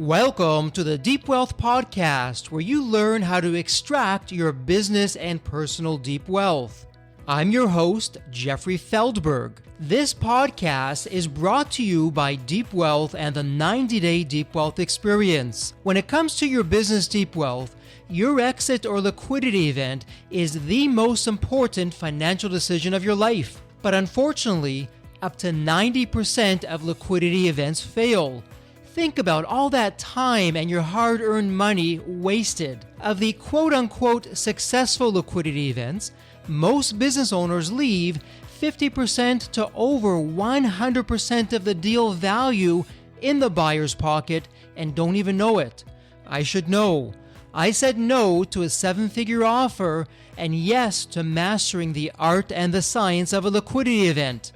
Welcome to the Deep Wealth Podcast, where you learn how to extract your business and personal deep wealth. I'm your host, Jeffrey Feldberg. This podcast is brought to you by Deep Wealth and the 90-Day Deep Wealth Experience. When it comes to your business deep wealth, your exit or liquidity event is the most important financial decision of your life. But unfortunately, up to 90% of liquidity events fail. Think about all that time and your hard-earned money wasted. Of the quote-unquote successful liquidity events, most business owners leave 50% to over 100% of the deal value in the buyer's pocket and don't even know it. I should know. I said no to a 7-figure offer and yes to mastering the art and the science of a liquidity event.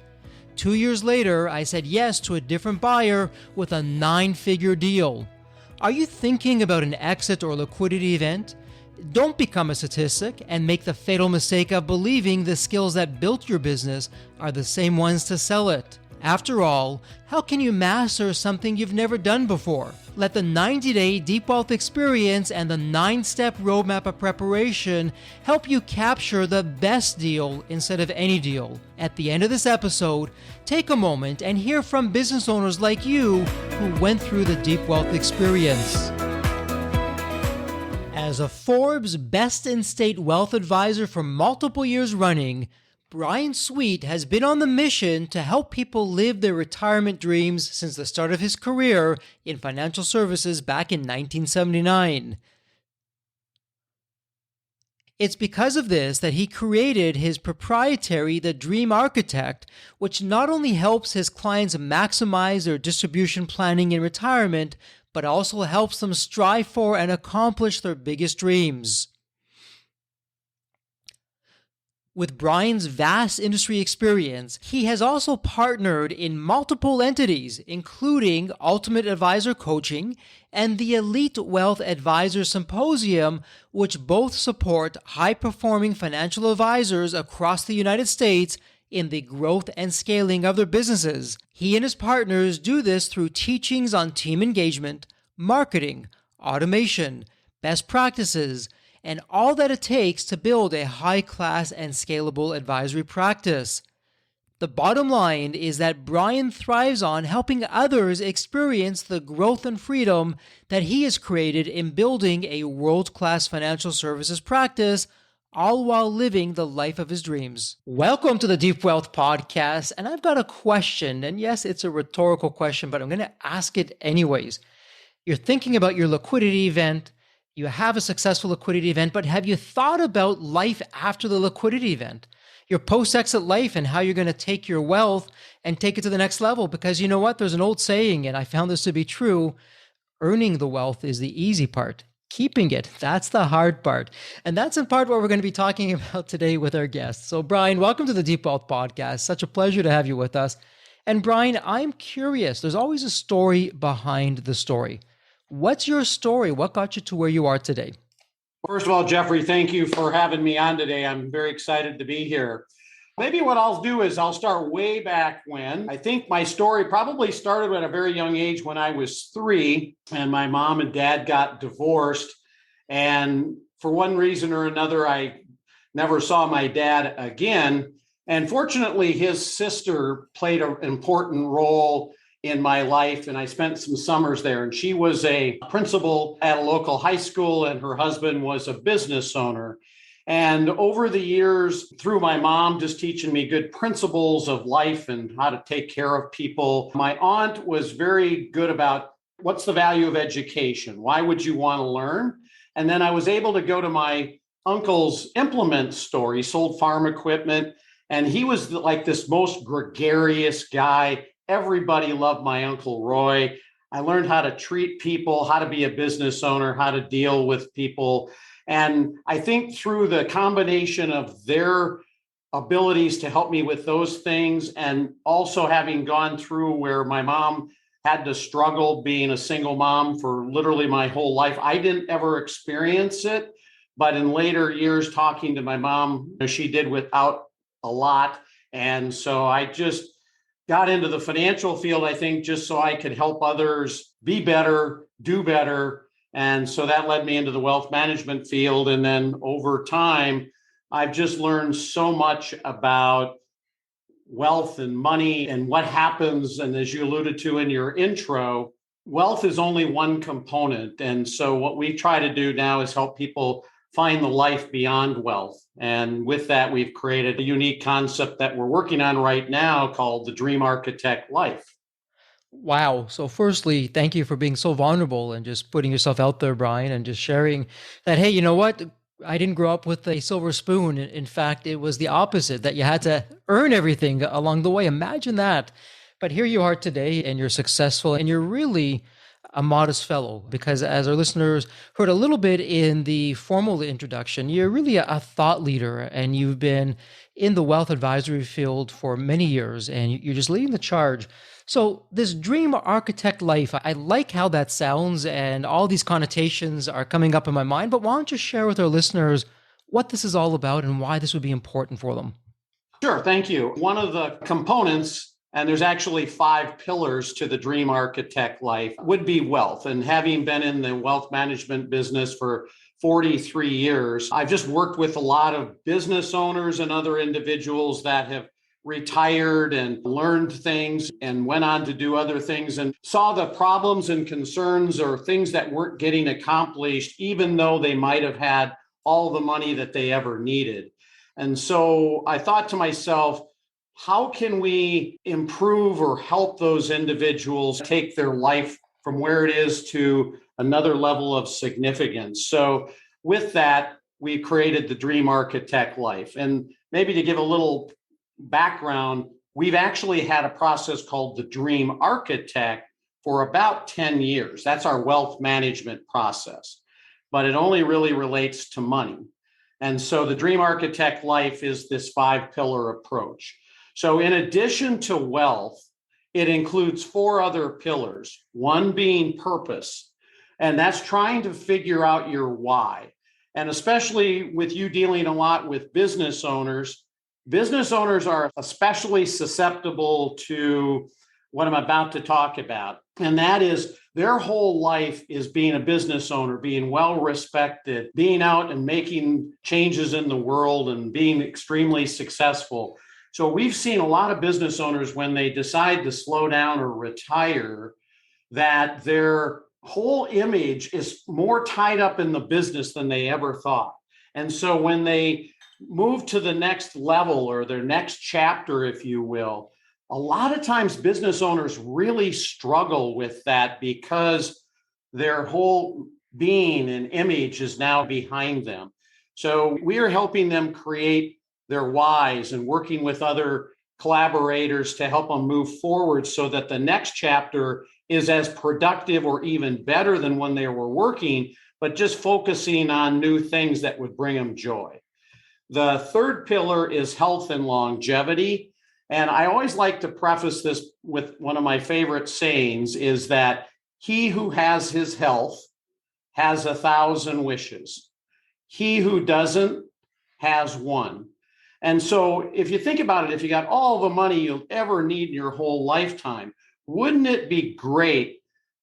2 years later, I said yes to a different buyer with a 9-figure deal. Are you thinking about an exit or liquidity event? Don't become a statistic and make the fatal mistake of believing the skills that built your business are the same ones to sell it. After all, how can you master something you've never done before? Let the 90-Day Deep Wealth Experience and the 9-step roadmap of preparation help you capture the best deal instead of any deal. At the end of this episode, take a moment and hear from business owners like you who went through the Deep Wealth Experience. As a Forbes Best-in-State Wealth Advisor for multiple years running, Bryan Sweet has been on the mission to help people live their retirement dreams since the start of his career in financial services back in 1979. It's because of this that he created his proprietary The Dream Architect, which not only helps his clients maximize their distribution planning in retirement, but also helps them strive for and accomplish their biggest dreams. With Bryan's vast industry experience, he has also partnered in multiple entities, including Ultimate Advisor Coaching and the Elite Wealth Advisor Symposium, which both support high-performing financial advisors across the United States in the growth and scaling of their businesses. He and his partners do this through teachings on team engagement, marketing, automation, best practices, and all that it takes to build a high-class and scalable advisory practice. The bottom line is that Bryan thrives on helping others experience the growth and freedom that he has created in building a world-class financial services practice, all while living the life of his dreams. Welcome to the Deep Wealth Podcast, and I've got a question, and yes, it's a rhetorical question, but I'm going to ask it anyways. You're thinking about your liquidity event. You have a successful liquidity event, but have you thought about life after the liquidity event? Your post-exit life and how you're going to take your wealth and take it to the next level? Because you know what? There's an old saying, and I found this to be true. Earning the wealth is the easy part. Keeping it, that's the hard part. And that's in part what we're going to be talking about today with our guests. So Bryan, welcome to the Deep Wealth Podcast. Such a pleasure to have you with us. And Bryan, I'm curious. There's always a story behind the story. What's your story? What got you to where you are today? First of all, Jeffrey, thank you for having me on today. I'm very excited to be here. Maybe what I'll do is I'll start way back when. I think my story probably started at a very young age when I was 3 and my mom and dad got divorced. And for one reason or another, I never saw my dad again. And fortunately, his sister played an important role in my life, and I spent some summers there. And she was a principal at a local high school, and her husband was a business owner. And over the years, through my mom just teaching me good principles of life and how to take care of people, my aunt was very good about what's the value of education? Why would you want to learn? And then I was able to go to my uncle's implement store. He sold farm equipment, and he was like this most gregarious guy. Everybody loved my Uncle Roy. I learned how to treat people, how to be a business owner, how to deal with people. And I think through the combination of their abilities to help me with those things, and also having gone through where my mom had to struggle being a single mom for literally my whole life. I didn't ever experience it, but in later years, talking to my mom, she did without a lot. And so I just got into the financial field, I think, just so I could help others be better, do better. And so that led me into the wealth management field. And then over time, I've just learned so much about wealth and money and what happens. And as you alluded to in your intro, wealth is only one component. And so what we try to do now is help people find the life beyond wealth. And with that, we've created a unique concept that we're working on right now called the Dream Architect Life. Wow. So firstly, thank you for being so vulnerable and just putting yourself out there, Bryan, and just sharing that, hey, you know what? I didn't grow up with a silver spoon. In fact, it was the opposite, that you had to earn everything along the way. Imagine that. But here you are today and you're successful and you're really a modest fellow, because as our listeners heard a little bit in the formal introduction, you're really a thought leader and you've been in the wealth advisory field for many years and you're just leading the charge. So this dream architect life, I like how that sounds and all these connotations are coming up in my mind, but why don't you share with our listeners what this is all about and why this would be important for them? Sure, thank you. One of the components, and there's actually 5 pillars to the Dream Architect Life, would be wealth. And having been in the wealth management business for 43 years, I've just worked with a lot of business owners and other individuals that have retired and learned things and went on to do other things and saw the problems and concerns or things that weren't getting accomplished, even though they might have had all the money that they ever needed. And so I thought to myself, how can we improve or help those individuals take their life from where it is to another level of significance? So with that, we created the Dream Architect Life. And maybe to give a little background, we've actually had a process called the Dream Architect for about 10 years. That's our wealth management process, but it only really relates to money. And so the Dream Architect Life is this 5-pillar approach. So in addition to wealth, it includes 4 other pillars, one being purpose, and that's trying to figure out your why. And especially with you dealing a lot with business owners are especially susceptible to what I'm about to talk about. And that is their whole life is being a business owner, being well respected, being out and making changes in the world and being extremely successful. So we've seen a lot of business owners when they decide to slow down or retire, that their whole image is more tied up in the business than they ever thought. And so when they move to the next level or their next chapter, if you will, a lot of times business owners really struggle with that because their whole being and image is now behind them. So we are helping them create their whys and working with other collaborators to help them move forward so that the next chapter is as productive or even better than when they were working, but just focusing on new things that would bring them joy. The 3rd pillar is health and longevity. And I always like to preface this with one of my favorite sayings is that he who has his health has 1,000 wishes. He who doesn't has one. And so if you think about it, if you got all the money you'll ever need in your whole lifetime, wouldn't it be great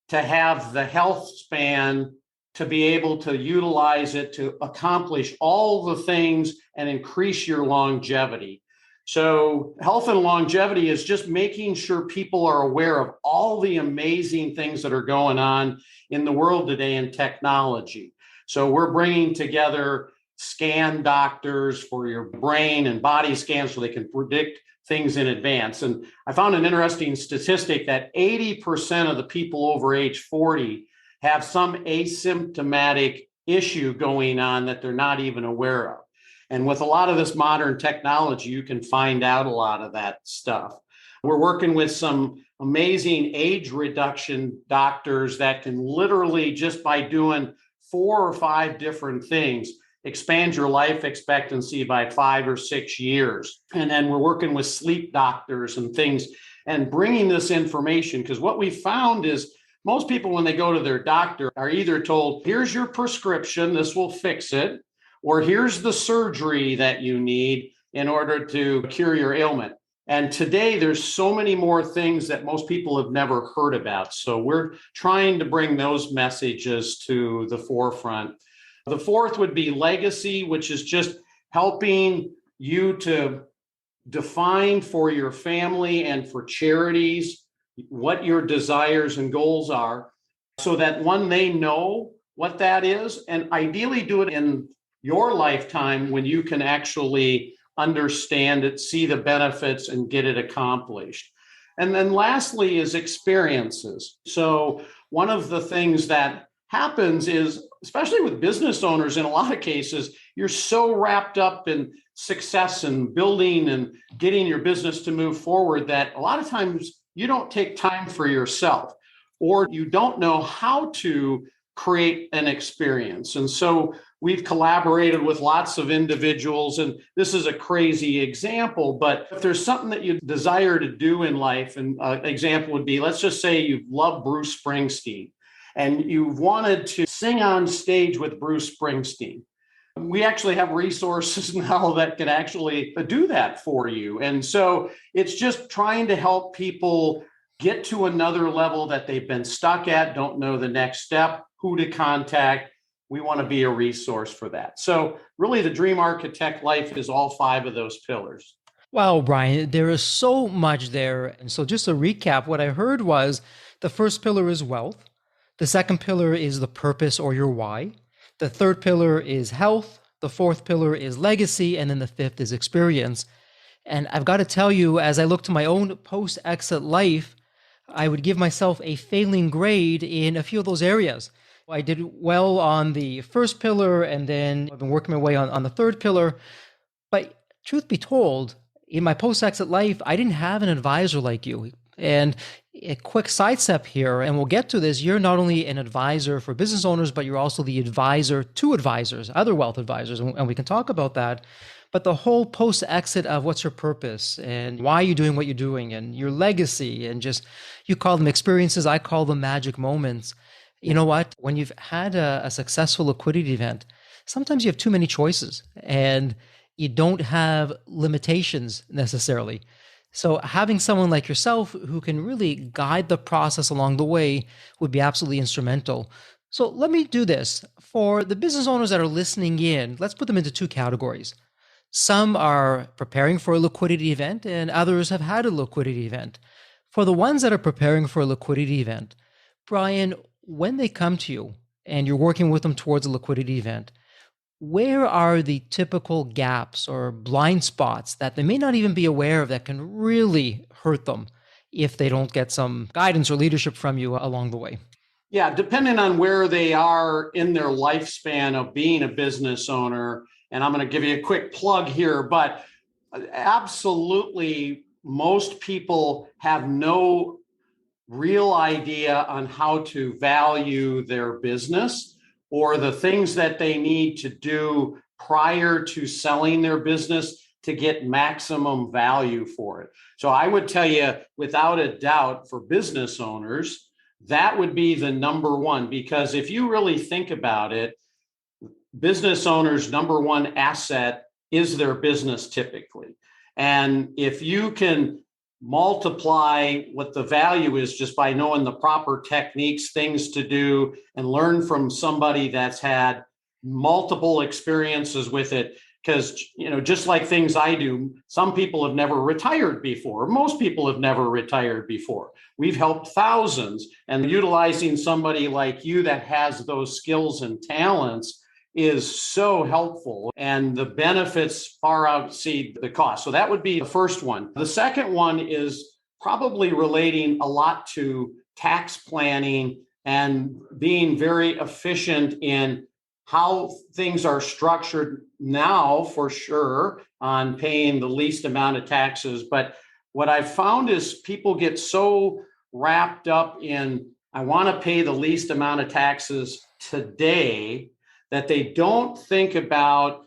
to have the health span to be able to utilize it to accomplish all the things and increase your longevity? So health and longevity is just making sure people are aware of all the amazing things that are going on in the world today in technology. So we're bringing together scan doctors for your brain and body scans so they can predict things in advance. And I found an interesting statistic that 80% of the people over age 40 have some asymptomatic issue going on that they're not even aware of. And with a lot of this modern technology, you can find out a lot of that stuff. We're working with some amazing age reduction doctors that can literally, just by doing 4 or 5 different things, expand your life expectancy by 5 or 6 years. And then we're working with sleep doctors and things and bringing this information, because what we found is most people, when they go to their doctor, are either told, here's your prescription, this will fix it, or here's the surgery that you need in order to cure your ailment. And today there's so many more things that most people have never heard about. So we're trying to bring those messages to the forefront. The fourth would be legacy, which is just helping you to define for your family and for charities what your desires and goals are, so that one, they know what that is, and ideally do it in your lifetime when you can actually understand it, see the benefits, and get it accomplished. And then lastly is experiences. So one of the things that happens is, especially with business owners, in a lot of cases, you're so wrapped up in success and building and getting your business to move forward that a lot of times you don't take time for yourself, or you don't know how to create an experience. And so we've collaborated with lots of individuals, and this is a crazy example, but if there's something that you desire to do in life, and an example would be, let's just say you love Bruce Springsteen and you've wanted to sing on stage with Bruce Springsteen. We actually have resources now that can actually do that for you. And so it's just trying to help people get to another level that they've been stuck at, don't know the next step, who to contact. We want to be a resource for that. So really the Dream Architect life is all 5 of those pillars. Wow, Bryan, there is so much there. And so just to recap, what I heard was the first pillar is wealth. The second pillar is the purpose or your why. The third pillar is health. The fourth pillar is legacy. And then the fifth is experience. And I've got to tell you, as I look to my own post-exit life, I would give myself a failing grade in a few of those areas. I did well on the first pillar, and then I've been working my way on the third pillar. But truth be told, in my post-exit life, I didn't have an advisor like you. And a quick sidestep here, and we'll get to this, you're not only an advisor for business owners, but you're also the advisor to advisors, other wealth advisors, and we can talk about that. But the whole post-exit of what's your purpose and why you're doing what you're doing and your legacy, and just, you call them experiences, I call them magic moments. You know what? When you've had a successful liquidity event, sometimes you have too many choices and you don't have limitations necessarily. So having someone like yourself who can really guide the process along the way would be absolutely instrumental. So let me do this. For the business owners that are listening in, let's put them into 2 categories. Some are preparing for a liquidity event and others have had a liquidity event. For the ones that are preparing for a liquidity event, Bryan, when they come to you and you're working with them towards a liquidity event, where are the typical gaps or blind spots that they may not even be aware of that can really hurt them if they don't get some guidance or leadership from you along the way? Yeah, depending on where they are in their lifespan of being a business owner, and I'm going to give you a quick plug here, but absolutely most people have no real idea on how to value their business or the things that they need to do prior to selling their business to get maximum value for it. So I would tell you, without a doubt, for business owners, that would be the number one, because if you really think about it, business owners' number one asset is their business typically. And if you can multiply what the value is just by knowing the proper techniques, things to do, and learn from somebody that's had multiple experiences with it. Because, just like things I do, some people have never retired before. Most people have never retired before. We've helped thousands, and utilizing somebody like you that has those skills and talents is so helpful, and the benefits far exceed the cost. So that would be the first one. The second one is probably relating a lot to tax planning and being very efficient in how things are structured now, for sure, on paying the least amount of taxes. But what I've found is people get so wrapped up in, I want to pay the least amount of taxes today, that they don't think about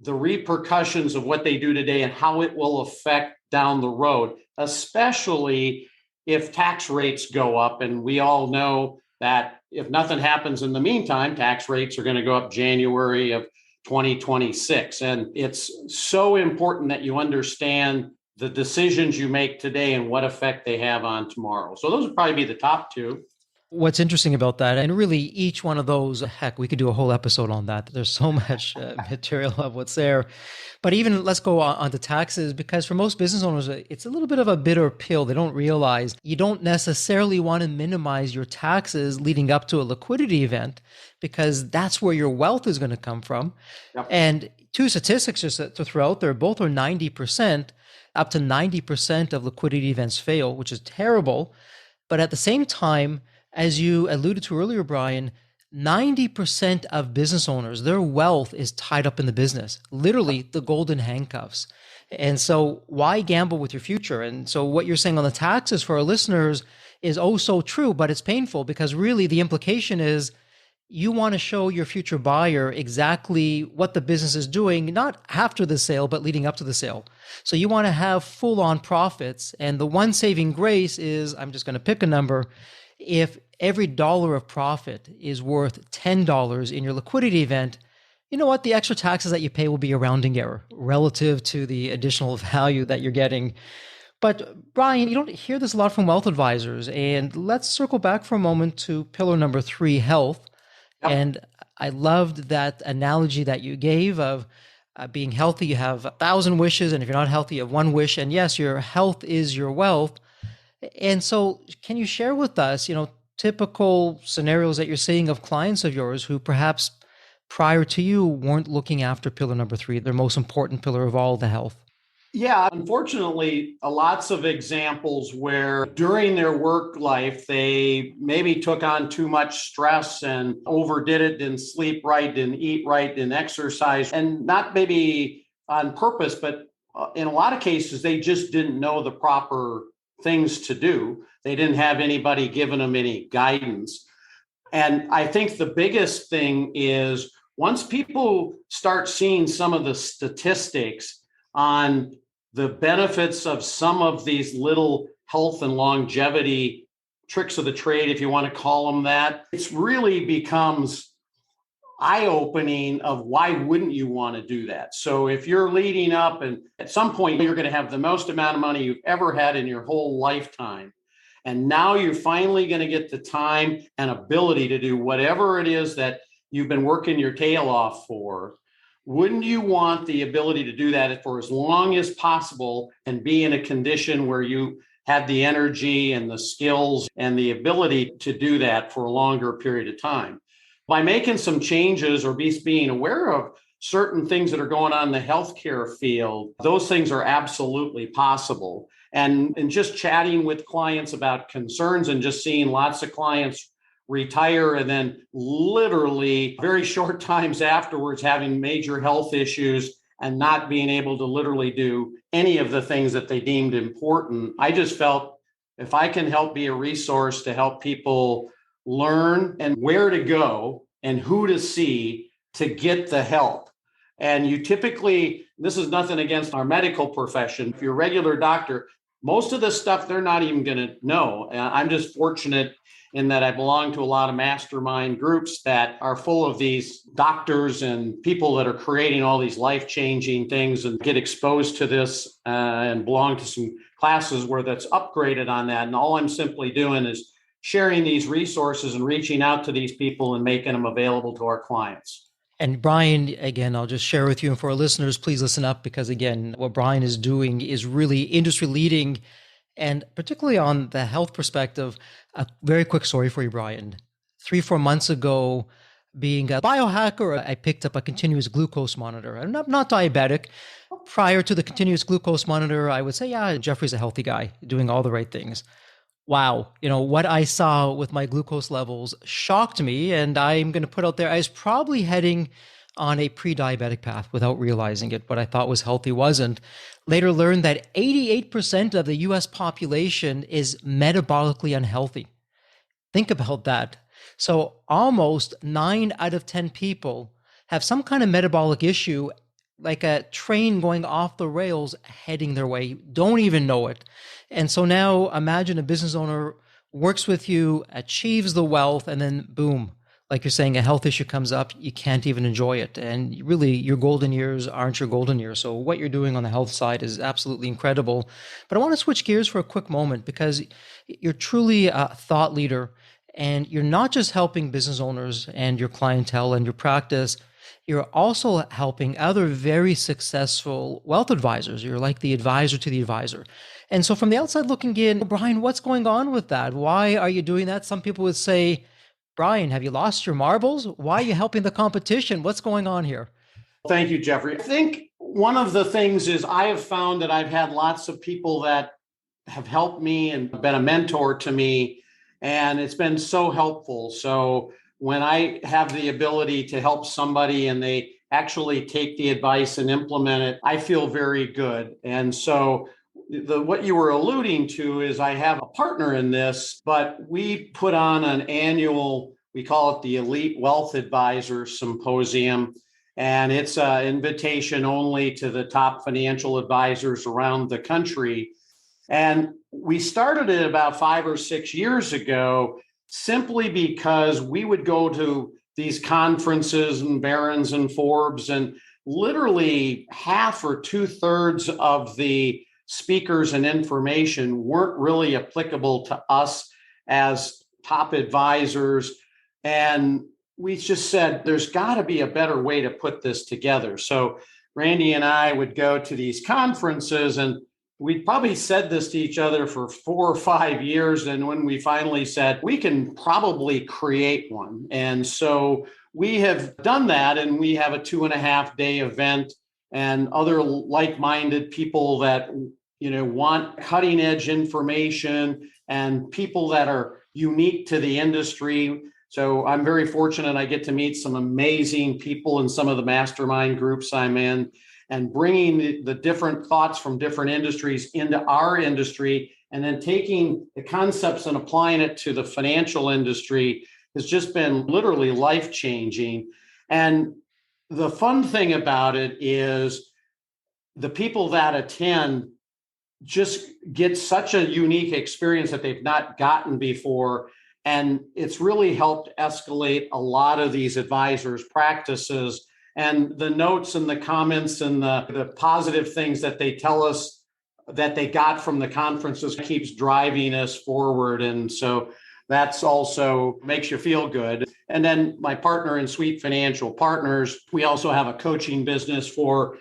the repercussions of what they do today and how it will affect down the road, especially if tax rates go up. And we all know that if nothing happens in the meantime, tax rates are going to go up January of 2026. And it's so important that you understand the decisions you make today and what effect they have on tomorrow. So those would probably be the top two. What's interesting about that, and really each one of those, heck, we could do a whole episode on that. There's so much material of what's there. But even let's go on to taxes, because for most business owners, it's a little bit of a bitter pill. They don't realize you don't necessarily want to minimize your taxes leading up to a liquidity event, because that's where your wealth is going to come from. Yep. And two statistics just to throw out there, both are 90%, up to 90% of liquidity events fail, which is terrible. But at the same time, as you alluded to earlier, Bryan, 90% of business owners, their wealth is tied up in the business, literally the golden handcuffs. And so why gamble with your future? And so what you're saying on the taxes for our listeners is oh so true, but it's painful, because really the implication is you want to show your future buyer exactly what the business is doing, not after the sale, but leading up to the sale. So you want to have full on profits. And the one saving grace is, I'm just going to pick a number, if every dollar of profit is worth $10 in your liquidity event, you know what? The extra taxes that you pay will be a rounding error relative to the additional value that you're getting. But Bryan, you don't hear this a lot from wealth advisors. And let's circle back for a moment to pillar number 3, health. Yep. And I loved that analogy that you gave of being healthy. You have 1,000 wishes, and if you're not healthy, you have one wish. And yes, your health is your wealth. And so can you share with us, typical scenarios that you're seeing of clients of yours who perhaps prior to you weren't looking after pillar number 3, their most important pillar of all, the health? Yeah, unfortunately, lots of examples where during their work life, they maybe took on too much stress and overdid it, didn't sleep right, didn't eat right, didn't exercise, and not maybe on purpose, but in a lot of cases, they just didn't know the proper things to do. They didn't have anybody giving them any guidance. And I think the biggest thing is once people start seeing some of the statistics on the benefits of some of these little health and longevity tricks of the trade, if you want to call them that, it really becomes eye-opening of why wouldn't you want to do that? So if you're leading up and at some point you're going to have the most amount of money you've ever had in your whole lifetime, and now you're finally going to get the time and ability to do whatever it is that you've been working your tail off for, wouldn't you want the ability to do that for as long as possible and be in a condition where you have the energy and the skills and the ability to do that for a longer period of time? By making some changes or being aware of certain things that are going on in the healthcare field, those things are absolutely possible. And just chatting with clients about concerns and just seeing lots of clients retire and then literally very short times afterwards having major health issues and not being able to literally do any of the things that they deemed important. I just felt if I can help be a resource to help people learn and where to go and who to see to get the help. And you typically, this is nothing against our medical profession, if you're a regular doctor, most of the stuff they're not even going to know. I'm just fortunate in that I belong to a lot of mastermind groups that are full of these doctors and people that are creating all these life-changing things and get exposed to this and belong to some classes where that's upgraded on that. And all I'm simply doing is sharing these resources and reaching out to these people and making them available to our clients. And Bryan, again, I'll just share with you and for our listeners, please listen up, because again, what Bryan is doing is really industry leading. And particularly on the health perspective, a very quick story for you, Bryan. 3-4 months ago, being a biohacker, I picked up a continuous glucose monitor. I'm not diabetic. Prior to the continuous glucose monitor, I would say, yeah, Jeffrey's a healthy guy, doing all the right things. Wow, what I saw with my glucose levels shocked me. And I'm going to put out there, I was probably heading on a pre-diabetic path without realizing it. What I thought was healthy wasn't. Later learned that 88% of the US population is metabolically unhealthy. Think about that. So almost 9 out of 10 people have some kind of metabolic issue, like a train going off the rails heading their way, don't even know it. And so now imagine a business owner works with you, achieves the wealth, and then boom, like you're saying, a health issue comes up, you can't even enjoy it. And really, your golden years aren't your golden years. So what you're doing on the health side is absolutely incredible. But I want to switch gears for a quick moment because you're truly a thought leader, and you're not just helping business owners and your clientele and your practice. You're also helping other very successful wealth advisors. You're like the advisor to the advisor. And so from the outside looking in, Bryan, what's going on with that? Why are you doing that? Some people would say, Bryan, have you lost your marbles? Why are you helping the competition? What's going on here? Thank you, Jeffrey. I think one of the things is I have found that I've had lots of people that have helped me and been a mentor to me, and it's been so helpful. So when I have the ability to help somebody and they actually take the advice and implement it, I feel very good. And so what you were alluding to is I have a partner in this, but we put on an annual, we call it the Elite Wealth Advisor Symposium. And it's an invitation only to the top financial advisors around the country. And we started it about 5 or 6 years ago, simply because we would go to these conferences and Barron's and Forbes, and literally half or 2/3 of the speakers and information weren't really applicable to us as top advisors. And we just said, there's got to be a better way to put this together. So Randy and I would go to these conferences, and we probably said this to each other for 4 or 5 years. And when we finally said, we can probably create one. And so we have done that, and we have a 2.5-day event, and other like-minded people that, want cutting edge information and people that are unique to the industry. So I'm very fortunate. I get to meet some amazing people in some of the mastermind groups I'm in, and bringing the different thoughts from different industries into our industry, and then taking the concepts and applying it to the financial industry has just been literally life-changing. And the fun thing about it is the people that attend just get such a unique experience that they've not gotten before. And it's really helped escalate a lot of these advisors' practices. And the notes and the comments and the positive things that they tell us that they got from the conferences keeps driving us forward. And so that's also makes you feel good. And then my partner in Sweet Financial Partners, we also have a coaching business for,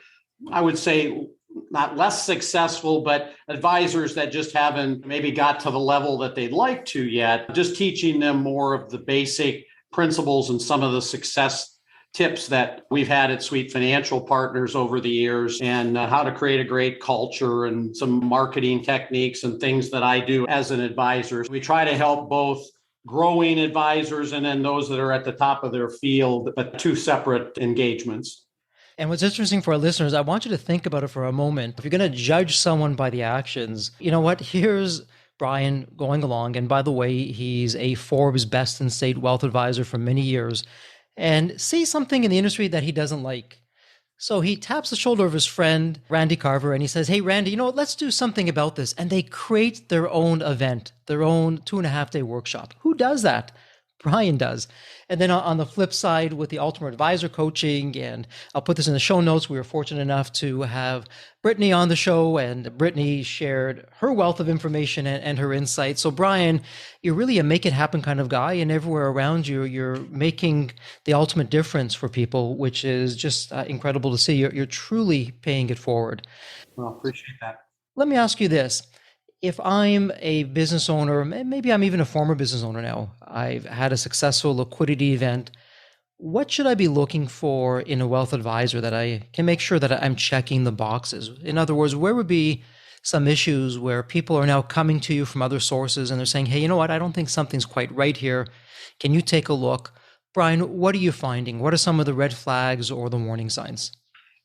I would say, not less successful, but advisors that just haven't maybe got to the level that they'd like to yet, just teaching them more of the basic principles and some of the success tips that we've had at Sweet Financial Partners over the years, and how to create a great culture and some marketing techniques and things that I do as an advisor. We try to help both growing advisors and then those that are at the top of their field, but 2 separate engagements. And what's interesting for our listeners, I want you to think about it for a moment. If you're going to judge someone by the actions, you know what? Here's Bryan going along. And by the way, he's a Forbes Best-in-State Wealth Advisor for many years, and sees something in the industry that he doesn't like. So he taps the shoulder of his friend, Randy Carver, and he says, hey, Randy, let's do something about this. And they create their own event, their own 2.5-day workshop. Who does that? Bryan does. And then on the flip side, with the Ultimate Advisor Coaching, and I'll put this in the show notes, we were fortunate enough to have Brittany on the show, and Brittany shared her wealth of information and her insights. So Bryan, you're really a make it happen kind of guy, and everywhere around you, you're making the ultimate difference for people, which is just incredible to see. You're truly paying it forward. Well, appreciate that. Let me ask you this. If I'm a business owner, maybe I'm even a former business owner now, I've had a successful liquidity event, what should I be looking for in a wealth advisor that I can make sure that I'm checking the boxes? In other words, where would be some issues where people are now coming to you from other sources and they're saying, hey, you know what, I don't think something's quite right here. Can you take a look? Bryan, what are you finding? What are some of the red flags or the warning signs?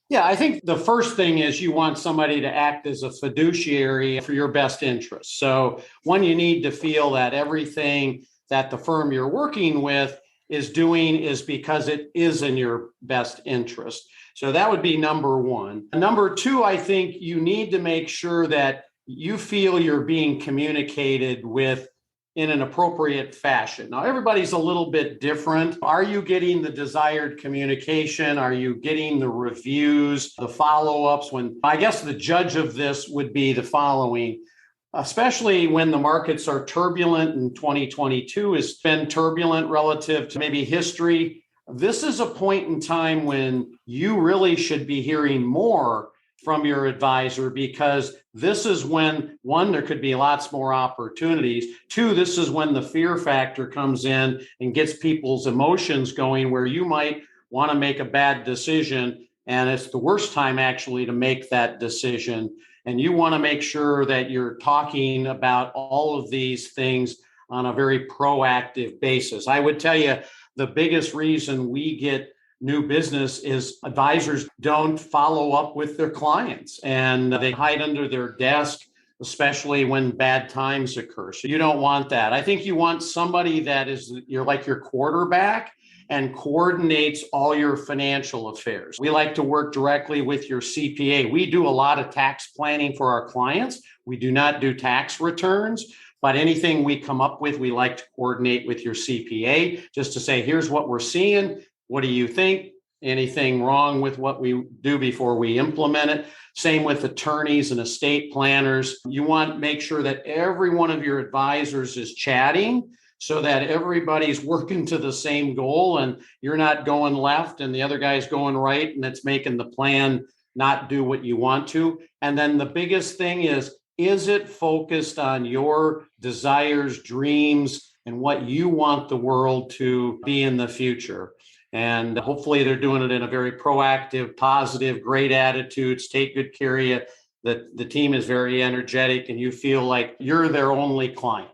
Yeah, I think the first thing is you want somebody to act as a fiduciary for your best interest. So one, you need to feel that everything that the firm you're working with is doing is because it is in your best interest. So that would be number one. Number two, I think you need to make sure that you feel you're being communicated with in an appropriate fashion. Now, everybody's a little bit different. Are you getting the desired communication? Are you getting the reviews, the follow-ups? When I guess the judge of this would be the following, especially when the markets are turbulent, and 2022 has been turbulent relative to maybe history. This is a point in time when you really should be hearing more from your advisor, because this is when, one, there could be lots more opportunities. Two, this is when the fear factor comes in and gets people's emotions going, where you might want to make a bad decision, and it's the worst time actually to make that decision. And you want to make sure that you're talking about all of these things on a very proactive basis. I would tell you the biggest reason we get new business is advisors don't follow up with their clients, and they hide under their desk, especially when bad times occur. So you don't want that. I think you want somebody that is, you're like your quarterback and coordinates all your financial affairs. We like to work directly with your CPA. We do a lot of tax planning for our clients. We do not do tax returns, but anything we come up with, we like to coordinate with your CPA just to say, here's what we're seeing. What do you think? Anything wrong with what we do before we implement it? Same with attorneys and estate planners. You want to make sure that every one of your advisors is chatting so that everybody's working to the same goal, and you're not going left and the other guy's going right, and it's making the plan not do what you want to. And then the biggest thing is it focused on your desires, dreams, and what you want the world to be in the future? And hopefully they're doing it in a very proactive, positive, great attitudes, take good care of you. The team is very energetic, and you feel like you're their only client.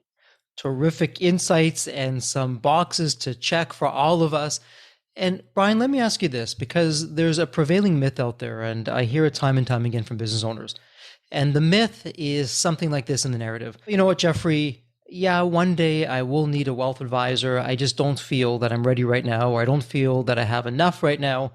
Terrific insights and some boxes to check for all of us. And Bryan, let me ask you this, because there's a prevailing myth out there, and I hear it time and time again from business owners. And the myth is something like this in the narrative. You know what, Jeffrey? Yeah, one day I will need a wealth advisor. I just don't feel that I'm ready right now, or I don't feel that I have enough right now.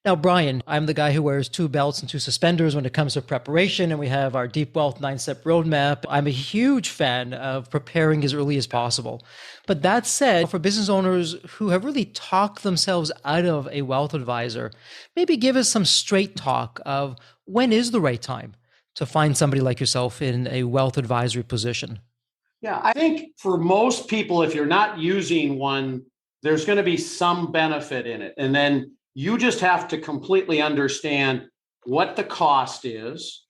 Now, Bryan, I'm the guy who wears 2 belts and 2 suspenders when it comes to preparation, and we have our Deep Wealth 9-step roadmap. I'm a huge fan of preparing as early as possible. But that said, for business owners who have really talked themselves out of a wealth advisor, maybe give us some straight talk of when is the right time to find somebody like yourself in a wealth advisory position. Yeah, I think for most people, if you're not using one, there's going to be some benefit in it. And then you just have to completely understand what the cost is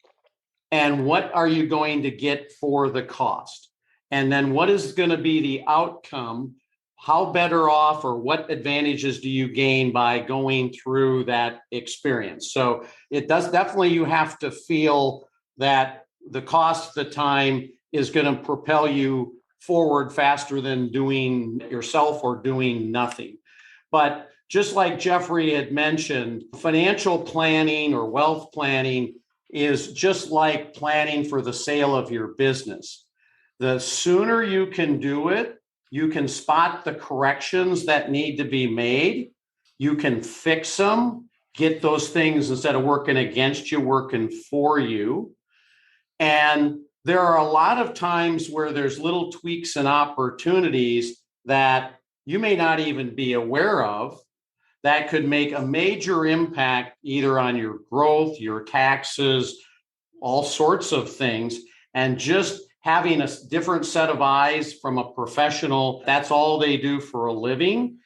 and what are you going to get for the cost. And then what is going to be the outcome? How better off, or what advantages do you gain by going through that experience? So it does definitely, you have to feel that the cost, the time is going to propel you forward faster than doing it yourself or doing nothing. But just like Jeffrey had mentioned, financial planning or wealth planning is just like planning for the sale of your business. The sooner you can do it, you can spot the corrections that need to be made. You can fix them, get those things, instead of working against you, working for you. And there are a lot of times where there's little tweaks and opportunities that you may not even be aware of that could make a major impact either on your growth, your taxes, all sorts of things. And just having a different set of eyes from a professional, that's all they do for a living,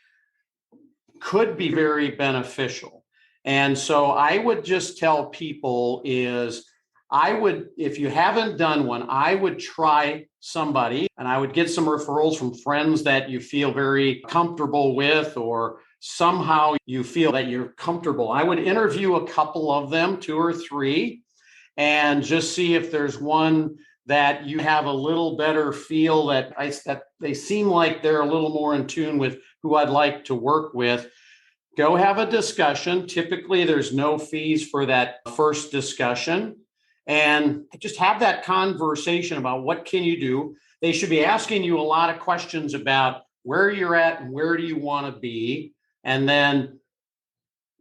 could be very beneficial. And so I would just tell people is, if you haven't done one, I would try somebody, and I would get some referrals from friends that you feel very comfortable with, or somehow you feel that you're comfortable. I would interview a couple of them, 2 or 3, and just see if there's one that you have a little better feel that they seem like they're a little more in tune with who I'd like to work with. Go have a discussion. Typically, there's no fees for that first discussion. And just have that conversation about what can you do. They should be asking you a lot of questions about where you're at and where do you want to be, and then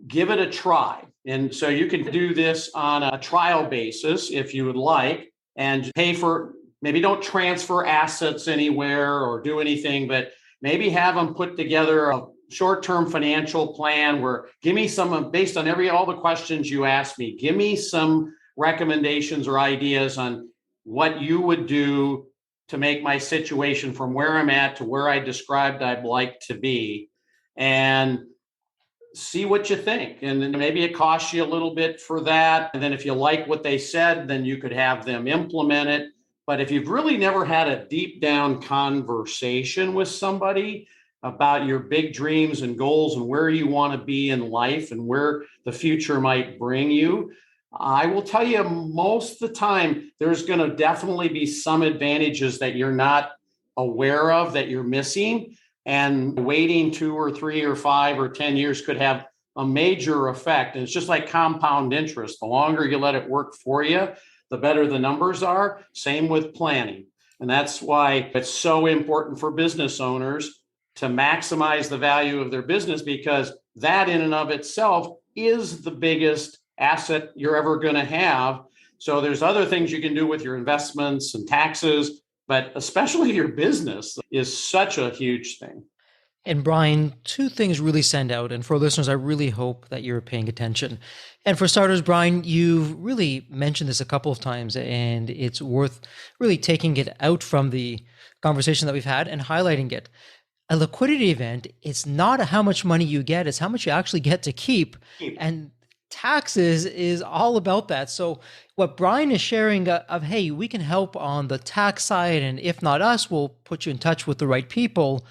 give it a try. And so you can do this on a trial basis if you would like, and pay for maybe don't transfer assets anywhere or do anything, but maybe have them put together a short-term financial plan where give me some, based on all the questions you asked me, give me some recommendations or ideas on what you would do to make my situation from where I'm at to where I described I'd like to be, and see what you think. And then maybe it costs you a little bit for that. And then if you like what they said, then you could have them implement it. But if you've really never had a deep down conversation with somebody about your big dreams and goals and where you want to be in life and where the future might bring you, I will tell you most of the time, there's going to definitely be some advantages that you're not aware of that you're missing. And waiting 2 or 3 or 5 or 10 years could have a major effect. And it's just like compound interest. The longer you let it work for you, the better the numbers are. Same with planning. And that's why it's so important for business owners to maximize the value of their business, because that in and of itself is the biggest asset you're ever going to have. So there's other things you can do with your investments and taxes, but especially your business is such a huge thing. And Bryan, two things really stand out. And for listeners, I really hope that you're paying attention. And for starters, Bryan, you've really mentioned this a couple of times, and it's worth really taking it out from the conversation that we've had and highlighting it. A liquidity event, it's not how much money you get, it's how much you actually get to keep. And taxes is all about that. So what Bryan is sharing of, hey, we can help on the tax side, and if not us, we'll put you in touch with the right people.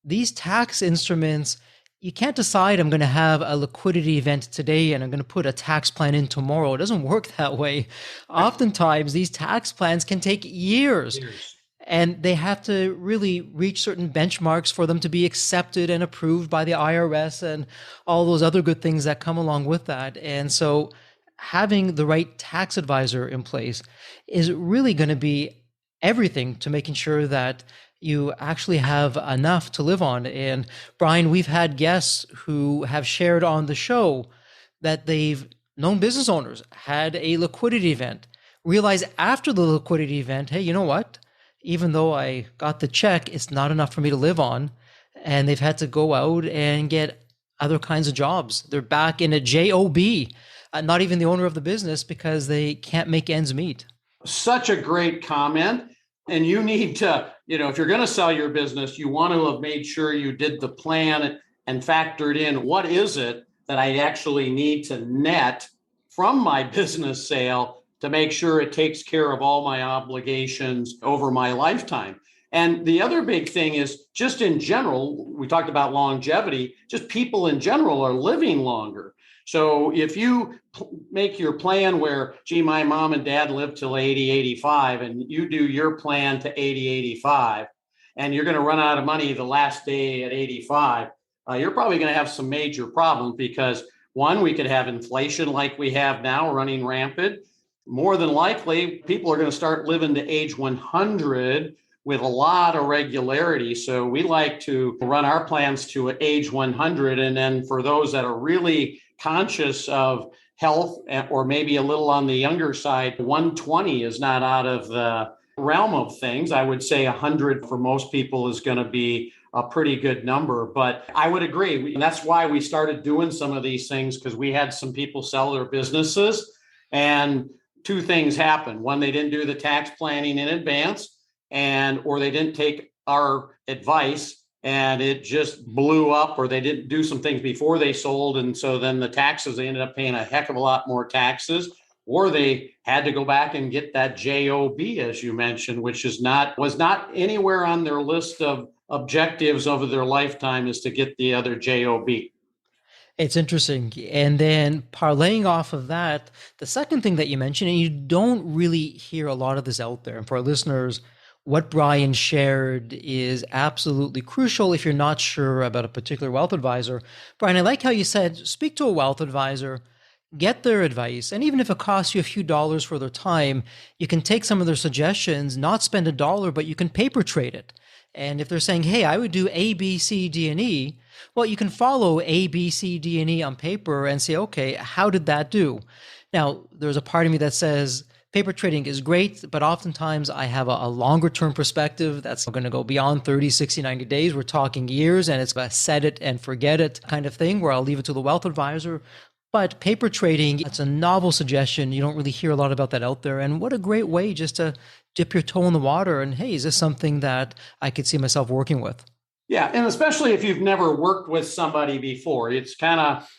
These tax instruments, you can't decide I'm going to have a liquidity event today and I'm going to put a tax plan in tomorrow. It doesn't work that way. Oftentimes, these tax plans can take years. And they have to really reach certain benchmarks for them to be accepted and approved by the IRS and all those other good things that come along with that. And so having the right tax advisor in place is really going to be everything to making sure that you actually have enough to live on. And Bryan, we've had guests who have shared on the show that they've known business owners had a liquidity event, realize after the liquidity event, hey, you know what? Even though I got the check, it's not enough for me to live on. And they've had to go out and get other kinds of jobs. They're back in a job, not even the owner of the business, because they can't make ends meet. Such a great comment. And you need to, if you're going to sell your business, you want to have made sure you did the plan and factored in what is it that I actually need to net from my business sale to make sure it takes care of all my obligations over my lifetime. And the other big thing is just in general, we talked about longevity, just people in general are living longer. So if you make your plan where, gee, my mom and dad lived till 80, 85, and you do your plan to 80, 85, and you're going to run out of money the last day at 85, you're probably going to have some major problems because, one, we could have inflation like we have now running rampant. More than likely, people are going to start living to age 100 with a lot of regularity. So we like to run our plans to age 100. And then for those that are really conscious of health or maybe a little on the younger side, 120 is not out of the realm of things. I would say 100 for most people is going to be a pretty good number. But I would agree. That's why we started doing some of these things, because we had some people sell their businesses and two things happened. One, they didn't do the tax planning in advance, or they didn't take our advice and it just blew up, or they didn't do some things before they sold. And so then the taxes, they ended up paying a heck of a lot more taxes, or they had to go back and get that JOB, as you mentioned, which was not anywhere on their list of objectives over their lifetime, is to get the other JOB. It's interesting. And then parlaying off of that, the second thing that you mentioned, and you don't really hear a lot of this out there. And for our listeners, what Bryan shared is absolutely crucial if you're not sure about a particular wealth advisor. Bryan, I like how you said, speak to a wealth advisor, get their advice. And even if it costs you a few dollars for their time, you can take some of their suggestions, not spend $1, but you can paper trade it. And if they're saying, hey, I would do A, B, C, D, and E, well, you can follow A, B, C, D, and E on paper and say, okay, how did that do? Now, there's a part of me that says paper trading is great, but oftentimes I have a longer term perspective that's going to go beyond 30, 60, 90 days. We're talking years, and it's a set it and forget it kind of thing where I'll leave it to the wealth advisor. But paper trading, it's a novel suggestion. You don't really hear a lot about that out there. And what a great way just to dip your toe in the water. And hey, is this something that I could see myself working with? Yeah. And especially if you've never worked with somebody before, it's kind of,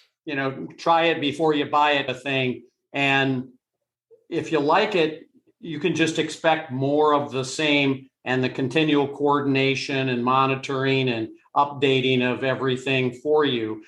try it before you buy it a thing. And if you like it, you can just expect more of the same and the continual coordination and monitoring and updating of everything for you.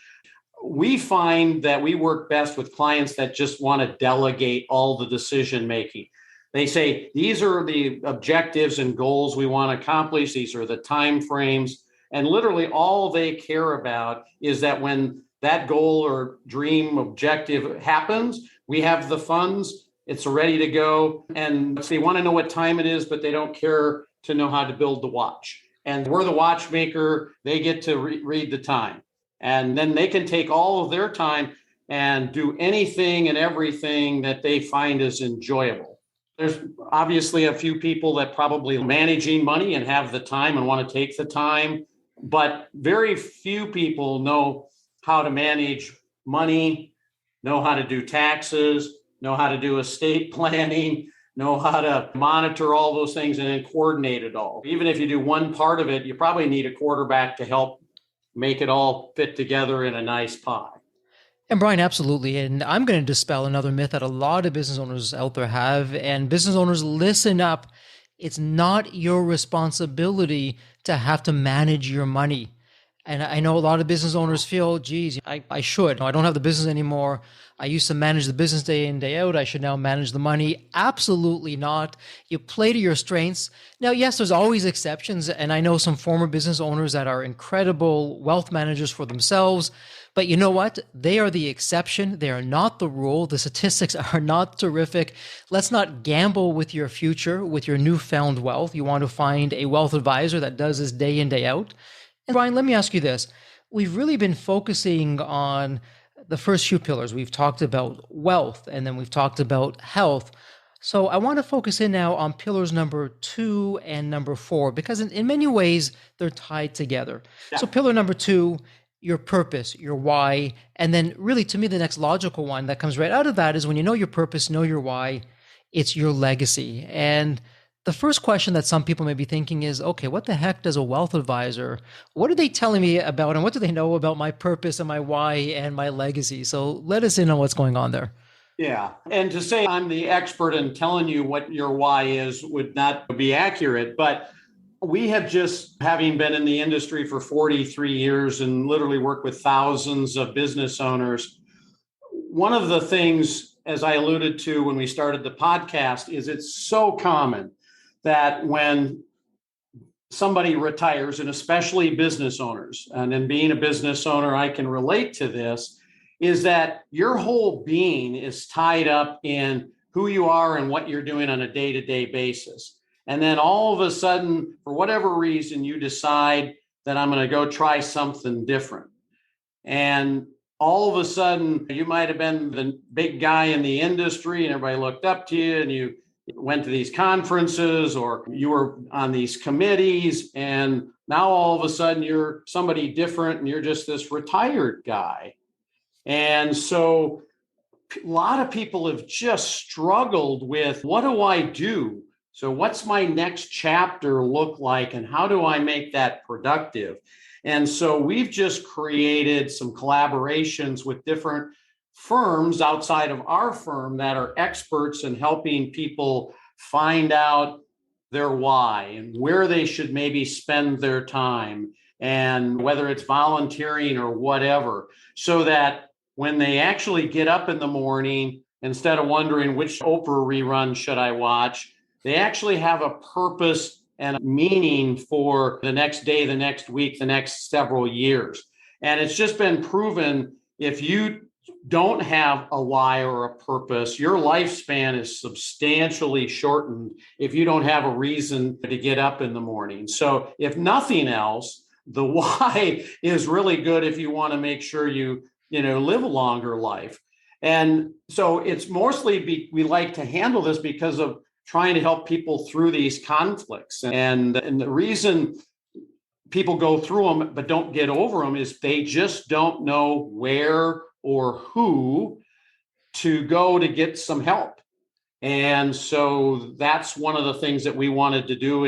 We find that we work best with clients that just want to delegate all the decision making. They say, these are the objectives and goals we want to accomplish. These are the time frames. And literally all they care about is that when that goal or dream objective happens, we have the funds, it's ready to go. And they want to know what time it is, but they don't care to know how to build the watch. And we're the watchmaker. They get to read the time. And then they can take all of their time and do anything and everything that they find is enjoyable. There's obviously a few people that probably managing money and have the time and want to take the time, but very few people know how to manage money, know how to do taxes, know how to do estate planning, know how to monitor all those things and then coordinate it all. Even if you do one part of it, you probably need a quarterback to help make it all fit together in a nice pie. And Bryan, absolutely. And I'm going to dispel another myth that a lot of business owners out there have. And business owners, listen up. It's not your responsibility to have to manage your money. And I know a lot of business owners feel, geez, I should. I don't have the business anymore. I used to manage the business day in, day out. I should now manage the money. Absolutely not. You play to your strengths. Now, yes, there's always exceptions. And I know some former business owners that are incredible wealth managers for themselves. But you know what? They are the exception. They are not the rule. The statistics are not terrific. Let's not gamble with your future, with your newfound wealth. You want to find a wealth advisor that does this day in, day out. And Bryan, let me ask you this. We've really been focusing on the first few pillars. We've talked about wealth, and then we've talked about health. So I want to focus in now on pillars number 2 and number 4, because in many ways, they're tied together. Yeah. So pillar number 2, your purpose, your why, and then really to me, the next logical one that comes right out of that is when you know your purpose, know your why, it's your legacy. And the first question that some people may be thinking is, okay, what the heck does a wealth advisor, what are they telling me about, and what do they know about my purpose and my why and my legacy? So let us in on what's going on there. Yeah. And to say I'm the expert in telling you what your why is would not be accurate, but we have just, having been in the industry for 43 years and literally worked with thousands of business owners, one of the things, as I alluded to when we started the podcast, is it's so common that when somebody retires, and especially business owners, and in being a business owner, I can relate to this, is that your whole being is tied up in who you are and what you're doing on a day-to-day basis. And then all of a sudden, for whatever reason, you decide that I'm going to go try something different. And all of a sudden, you might have been the big guy in the industry and everybody looked up to you and you went to these conferences or you were on these committees. And now all of a sudden you're somebody different and you're just this retired guy. And so a lot of people have just struggled with, what do I do? So what's my next chapter look like and how do I make that productive? And so we've just created some collaborations with different firms outside of our firm that are experts in helping people find out their why and where they should maybe spend their time and whether it's volunteering or whatever, so that when they actually get up in the morning, instead of wondering which Oprah rerun should I watch, they actually have a purpose and a meaning for the next day, the next week, the next several years. And it's just been proven, if you don't have a why or a purpose, your lifespan is substantially shortened if you don't have a reason to get up in the morning. So if nothing else, the why is really good if you want to make sure you live a longer life. And so it's mostly we like to handle this because of trying to help people through these conflicts. And the reason people go through them but don't get over them is they just don't know where or who to go to get some help. And so that's one of the things that we wanted to do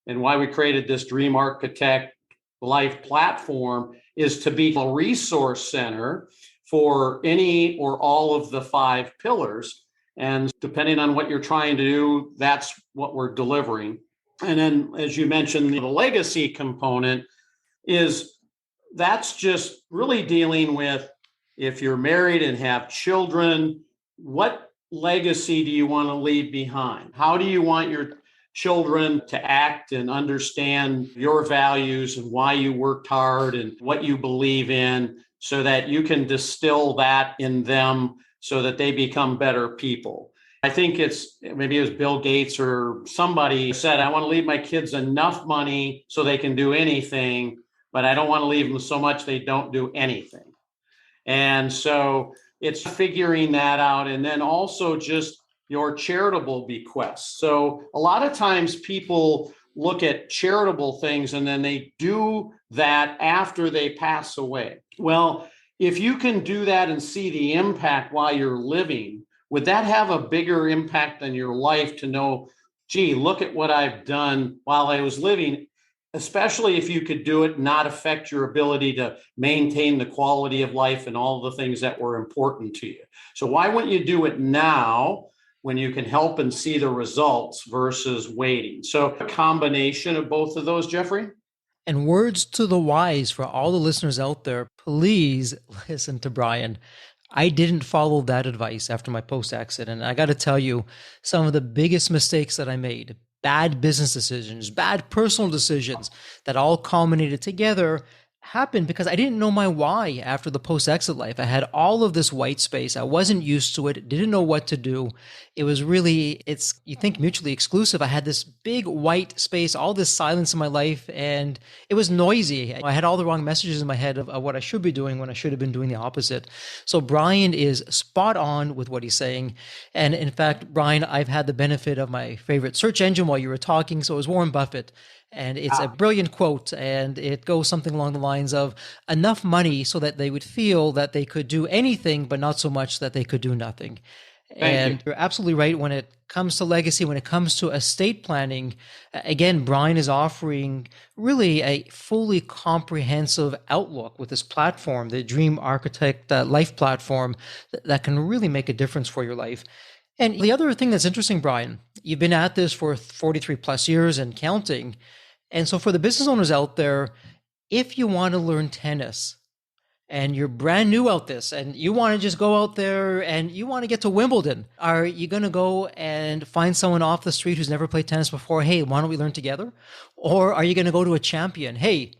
and why we created this Dream Architect Life platform is to be a resource center for any or all of the 5 pillars. And depending on what you're trying to do, that's what we're delivering. And then, as you mentioned, the legacy component that's just really dealing with if you're married and have children, what legacy do you want to leave behind? How do you want your children to act and understand your values and why you worked hard and what you believe in so that you can distill that in them so that they become better people? I think maybe it was Bill Gates or somebody said, I want to leave my kids enough money so they can do anything, but I don't want to leave them so much they don't do anything. And so it's figuring that out. And then also just your charitable bequests. So a lot of times people look at charitable things and then they do that after they pass away. Well, if you can do that and see the impact while you're living, would that have a bigger impact on your life to know, gee, look at what I've done while I was living, especially if you could do it, not affect your ability to maintain the quality of life and all the things that were important to you. So why wouldn't you do it now when you can help and see the results versus waiting? So a combination of both of those, Jeffrey? And words to the wise for all the listeners out there, please listen to Bryan. I didn't follow that advice after my post-accident. I got to tell you, some of the biggest mistakes that I made, bad business decisions, bad personal decisions that all culminated together happened because I didn't know my why after the post-exit life. I had all of this white space. I wasn't used to it, didn't know what to do. It was really, you think mutually exclusive. I had this big white space, all this silence in my life, and it was noisy. I had all the wrong messages in my head of what I should be doing when I should have been doing the opposite. So Bryan is spot on with what he's saying. And in fact, Bryan, I've had the benefit of my favorite search engine while you were talking. So it was Warren Buffett. And it's a brilliant quote, and it goes something along the lines of enough money so that they would feel that they could do anything, but not so much that they could do nothing. And you're absolutely right when it comes to legacy, when it comes to estate planning. Again, Bryan is offering really a fully comprehensive outlook with this platform, the Dream Architect Life platform that can really make a difference for your life. And the other thing that's interesting, Bryan, you've been at this for 43 plus years and counting. And so for the business owners out there, if you want to learn tennis and you're brand new at this and you want to just go out there and you want to get to Wimbledon, are you going to go and find someone off the street who's never played tennis before? Hey, why don't we learn together? Or are you going to go to a champion? Hey,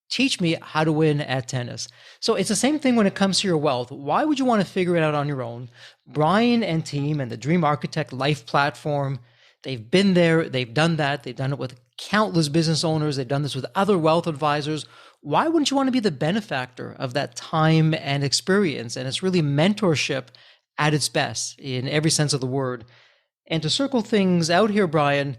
teach me how to win at tennis. So it's the same thing when it comes to your wealth. Why would you want to figure it out on your own? Bryan and team and the Dream Architect Life platform, they've been there, they've done that, they've done it with countless business owners, they've done this with other wealth advisors. Why wouldn't you want to be the benefactor of that time and experience? And it's really mentorship at its best in every sense of the word. And to circle things out here, Bryan,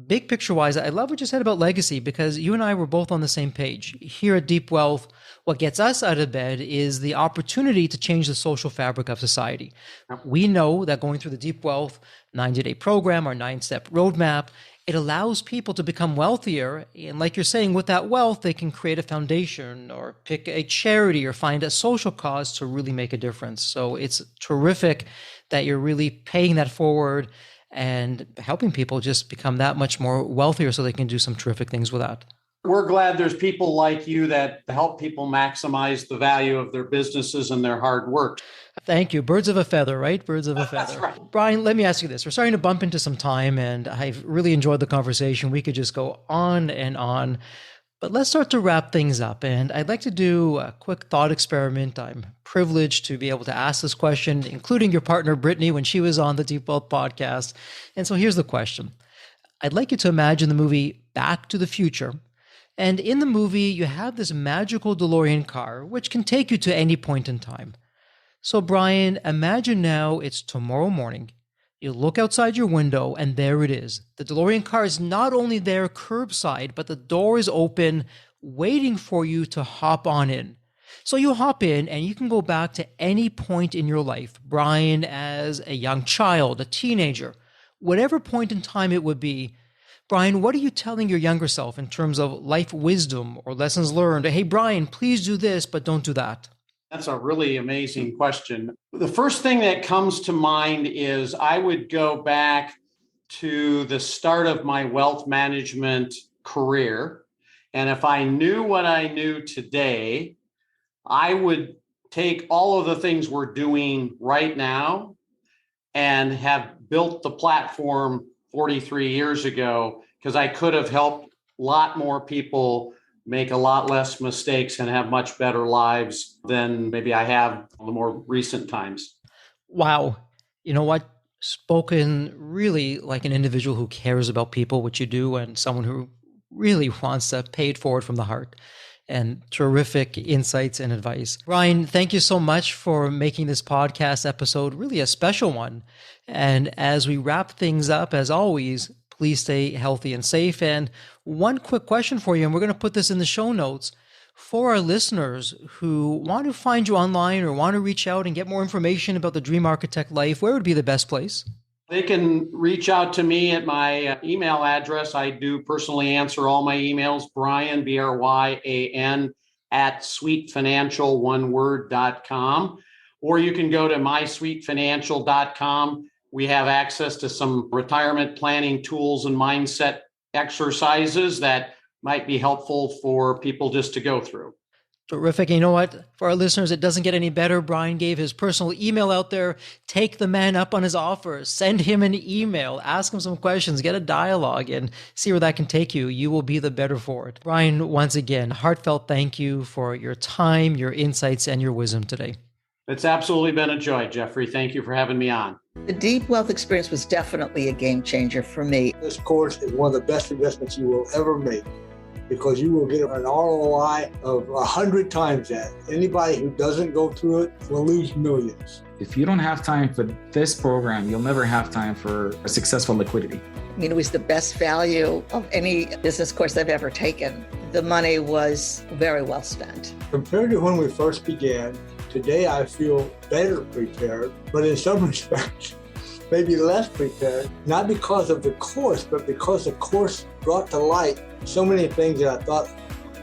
big picture wise, I love what you said about legacy because you and I were both on the same page. Here at Deep Wealth, what gets us out of bed is the opportunity to change the social fabric of society. We know that going through the Deep Wealth 90-day program, our 9-step roadmap, it allows people to become wealthier. And like you're saying, with that wealth, they can create a foundation or pick a charity or find a social cause to really make a difference. So it's terrific that you're really paying that forward and helping people just become that much more wealthier so they can do some terrific things with that. We're glad there's people like you that help people maximize the value of their businesses and their hard work. Thank you. Birds of a feather, right? Birds of a feather. That's right. Bryan, let me ask you this. We're starting to bump into some time and I've really enjoyed the conversation. We could just go on and on, but let's start to wrap things up. And I'd like to do a quick thought experiment. I'm privileged to be able to ask this question, including your partner, Brittany, when she was on the Deep Wealth podcast. And so here's the question. I'd like you to imagine the movie Back to the Future. And in the movie, you have this magical DeLorean car, which can take you to any point in time. So Bryan, imagine now it's tomorrow morning. You look outside your window and there it is. The DeLorean car is not only there curbside, but the door is open, waiting for you to hop on in. So you hop in and you can go back to any point in your life, Bryan, as a young child, a teenager, whatever point in time it would be. Bryan, what are you telling your younger self in terms of life wisdom or lessons learned? Hey, Bryan, please do this, but don't do that. That's a really amazing question. The first thing that comes to mind is I would go back to the start of my wealth management career. And if I knew what I knew today, I would take all of the things we're doing right now and have built the platform 43 years ago, because I could have helped a lot more people make a lot less mistakes and have much better lives than maybe I have in the more recent times. Wow. You know what? Spoken really like an individual who cares about people, which you do, and someone who really wants to pay it forward from the heart. And terrific insights and advice. Bryan, thank you so much for making this podcast episode really a special one. And as we wrap things up, as always, please stay healthy and safe. And one quick question for you, and we're going to put this in the show notes. For our listeners who want to find you online or want to reach out and get more information about the Dream Architect life, where would be the best place? They can reach out to me at my email address. I do personally answer all my emails, Bryan, Bryan, at sweetfinancial.com. Or you can go to mysweetfinancial.com. We have access to some retirement planning tools and mindset exercises that might be helpful for people just to go through. Terrific. And you know what? For our listeners, it doesn't get any better. Bryan gave his personal email out there. Take the man up on his offer. Send him an email. Ask him some questions. Get a dialogue and see where that can take you. You will be the better for it. Bryan, once again, heartfelt thank you for your time, your insights, and your wisdom today. It's absolutely been a joy, Jeffrey. Thank you for having me on. The Deep Wealth experience was definitely a game changer for me. This course is one of the best investments you will ever make, because you will get an ROI of 100 times that. Anybody who doesn't go through it will lose millions. If you don't have time for this program, you'll never have time for a successful liquidity. I mean, it was the best value of any business course I've ever taken. The money was very well spent. Compared to when we first began, today I feel better prepared, but in some respects, maybe less prepared, not because of the course, but because the course brought to light so many things that I thought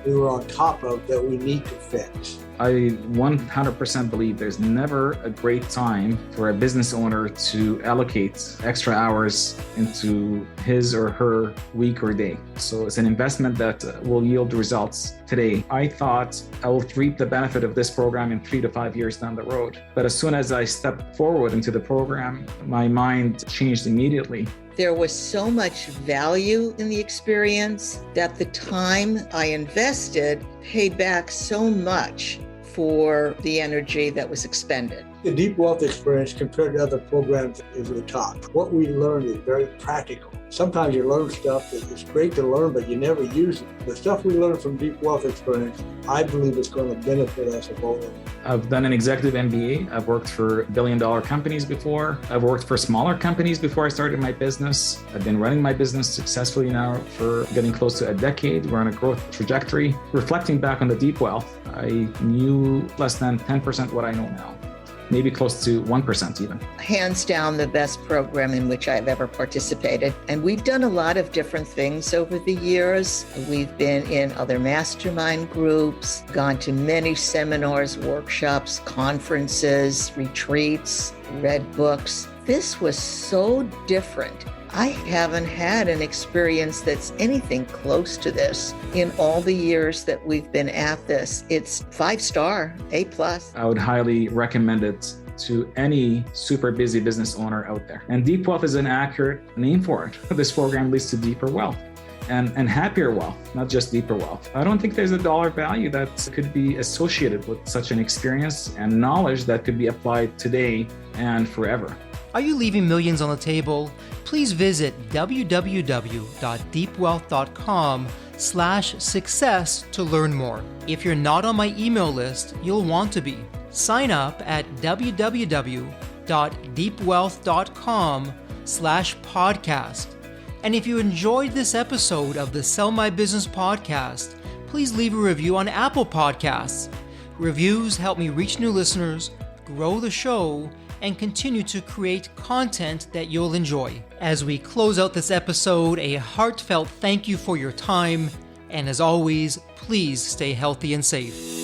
we were on top of that we need to fix. I 100% believe there's never a great time for a business owner to allocate extra hours into his or her week or day. So it's an investment that will yield results today. I thought I will reap the benefit of this program in 3 to 5 years down the road. But as soon as I stepped forward into the program, my mind changed immediately. There was so much value in the experience that the time I invested paid back so much for the energy that was expended. The Deep Wealth experience compared to other programs is the top. What we learned is very practical. Sometimes you learn stuff that is great to learn, but you never use it. The stuff we learned from Deep Wealth experience, I believe is going to benefit us both. I've done an executive MBA. I've worked for billion-dollar companies before. I've worked for smaller companies before I started my business. I've been running my business successfully now for getting close to a decade. We're on a growth trajectory. Reflecting back on the Deep Wealth, I knew less than 10% what I know now. Maybe close to 1% even. Hands down, the best program in which I've ever participated. And we've done a lot of different things over the years. We've been in other mastermind groups, gone to many seminars, workshops, conferences, retreats, read books. This was so different. I haven't had an experience that's anything close to this in all the years that we've been at this. It's 5-star, A+. I would highly recommend it to any super busy business owner out there. And Deep Wealth is an accurate name for it. This program leads to deeper wealth and happier wealth, not just deeper wealth. I don't think there's a dollar value that could be associated with such an experience and knowledge that could be applied today and forever. Are you leaving millions on the table? Please visit www.deepwealth.com/success to learn more. If you're not on my email list, you'll want to be. Sign up at www.deepwealth.com/podcast. And if you enjoyed this episode of the Sell My Business podcast, please leave a review on Apple Podcasts. Reviews help me reach new listeners, grow the show, and continue to create content that you'll enjoy. As we close out this episode, a heartfelt thank you for your time, and as always, please stay healthy and safe.